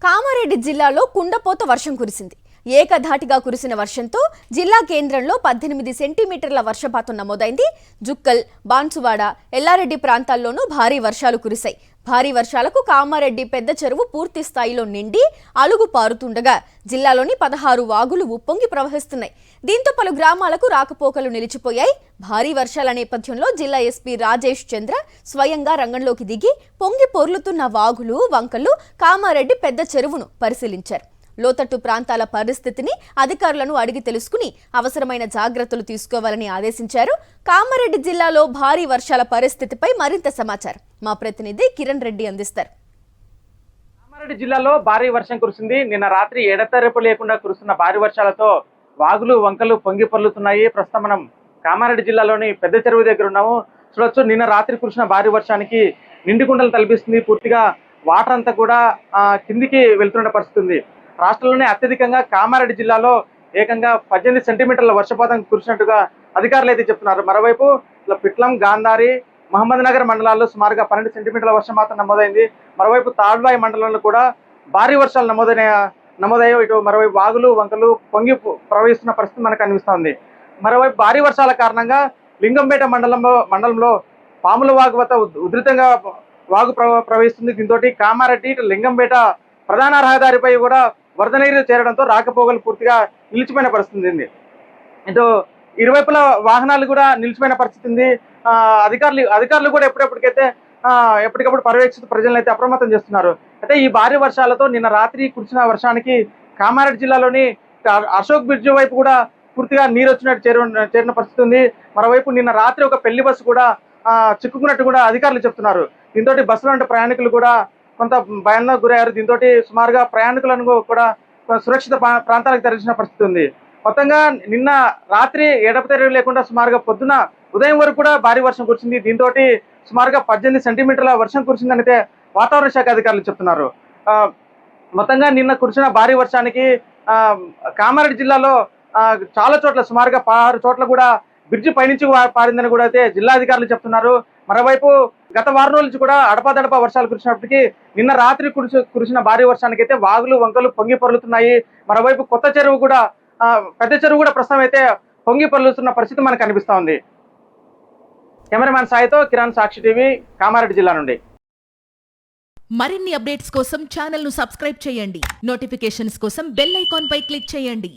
కామారెడ్డి జిల్లాలో కుండపోత వర్షం కురిసింది. ఏకధాటిగా కురిసిన వర్షంతో జిల్లా కేంద్రంలో 18 సెంటీమీటర్ల వర్షపాతం నమోదైంది. జుక్కల్, బాన్సువాడ, ఎల్లారెడ్డి ప్రాంతాల్లోనూ భారీ వర్షాలు కురిశాయి. భారీ వర్షాలకు కామారెడ్డి పెద్ద చెరువు పూర్తి స్థాయిలో నిండి అలుగు పారుతుండగా జిల్లాలోని 16 వాగులు ఉప్పొంగి ప్రవహిస్తున్నాయి. దీంతో పలు గ్రామాలకు రాకపోకలు నిలిచిపోయాయి. భారీ వర్షాల నేపథ్యంలో జిల్లా ఎస్పీ రాజేష్ చంద్ర స్వయంగా రంగంలోకి దిగి పొంగి పొర్లుతున్న వాగులు, వంకలు, కామారెడ్డి పెద్ద చెరువును పరిశీలించారు. లోతట్టు ప్రాంతాల పరిస్థితిని అధికారులను అడిగి తెలుసుకుని అవసరమైన జాగ్రత్తలు తీసుకోవాలని ఆదేశించారు. కామారెడ్డి జిల్లాలో భారీ వర్షాల పరిస్థితిపై మరింత సమాచారం మా ప్రతినిధి కిరణ్ రెడ్డి అందిస్తారు. కామారెడ్డి జిల్లాలో భారీ వర్షం కురిసింది. నిన్న రాత్రి ఎడతెరపు లేకుండా కురుస్తున్న భారీ వర్షాలతో వాగులు, వంకలు పొంగి పొర్లుతున్నాయి. ప్రస్తుతం మనం కామారెడ్డి జిల్లాలోని పెద్ద చెరువు దగ్గర ఉన్నాము. చూడొచ్చు, నిన్న రాత్రి కురిసిన భారీ వర్షానికి నిండుకుండలు తలపిస్తుంది. పూర్తిగా వాటర్ అంతా కూడా కిందికి వెళ్తున్న పరిస్థితి ఉంది. రాష్ట్రంలోనే అత్యధికంగా కామారెడ్డి జిల్లాలో ఏకంగా 18 సెంటీమీటర్ల వర్షపాతం కురిసినట్టుగా అధికారులు అయితే చెప్తున్నారు. మరోవైపు పిట్లం, గాంధారి, మహమ్మద్ నగర్ మండలాల్లో సుమారుగా 12 సెంటీమీటర్ల వర్షపాతం నమోదైంది. మరోవైపు తాడ్వాయి మండలంలో కూడా భారీ వర్షాలు నమోదయ్యాయి. ఇటు మరోవైపు వాగులు, వంకలు పొంగి ప్రవహిస్తున్న పరిస్థితి మనకు కనిపిస్తోంది. మరోవైపు భారీ వర్షాల కారణంగా లింగంపేట మండలంలో పాముల వాగు వద్ద ఉధృతంగా వాగు ప్రవహిస్తుంది. దీంతో కామారెడ్డి, లింగంపేట ప్రధాన రహదారిపై కూడా వరద నీరు చేరడంతో రాకపోకలు పూర్తిగా నిలిచిపోయిన పరిస్థితి ఉంది. ఇటు ఇరువైపుల వాహనాలు కూడా నిలిచిపోయిన పరిస్థితి ఉంది. అధికారులు కూడా ఎప్పటికప్పుడు పర్యవేక్షిస్తూ ప్రజలను అయితే అప్రమత్తం చేస్తున్నారు. అయితే ఈ భారీ వర్షాలతో నిన్న రాత్రి కురిసిన వర్షానికి కామారెడ్డి జిల్లాలోని అశోక్ బ్రిడ్జ్ వైపు కూడా పూర్తిగా నీరు వచ్చినట్టు చేరిన పరిస్థితి ఉంది. మరోవైపు నిన్న రాత్రి ఒక పెళ్లి బస్సు కూడా చిక్కుకున్నట్టు కూడా అధికారులు చెప్తున్నారు. దీంతో బస్సులో ఉండే ప్రయాణికులు కూడా కొంత భయానికి గురయ్యారు. దీంతో సుమారుగా ప్రయాణికులను కూడా సురక్షిత ప్రాంతాలకు తరలించిన పరిస్థితి ఉంది. మొత్తంగా నిన్న రాత్రి ఎడతెరివి లేకుండా సుమారుగా ఉదయం వరకు కూడా భారీ వర్షం కురిసింది. దీంతో సుమారుగా 18 సెంటీమీటర్ల వర్షం కురిసిందని అయితే వాతావరణ శాఖ అధికారులు చెప్తున్నారు. మొత్తంగా నిన్న కురిసిన భారీ వర్షానికి కామారెడ్డి జిల్లాలో చాలా చోట్ల సుమారుగా 16 చోట్ల కూడా బ్రిడ్జి పైనుంచి పారిందని కూడా అయితే జిల్లా అధికారులు చెప్తున్నారు. మరోవైపు గత వారం రోజుల నుంచి కూడా అడపాదడపా వర్షాలు కురిసినప్పటికీ నిన్న రాత్రి కురిసిన భారీ వర్షానికి అయితే వాగులు, వంకలు పొంగి పొర్లుతున్నాయి. మరోవైపు పెద్ద చెరువు కూడా ప్రస్తుతం అయితే పొంగి పొర్లుతున్న పరిస్థితి మనకు కనిపిస్తా ఉంది. కెమెరామ్యాన్ సాయితో కిరణ్, సాక్షి టీవీ, కామారెడ్డి జిల్లా నుండి. మరిన్ని అప్డేట్స్ కోసం ఛానల్ ను సబ్స్క్రైబ్ చేయండి. నోటిఫికేషన్స్ కోసం బెల్ ఐకాన్ పై క్లిక్ చేయండి.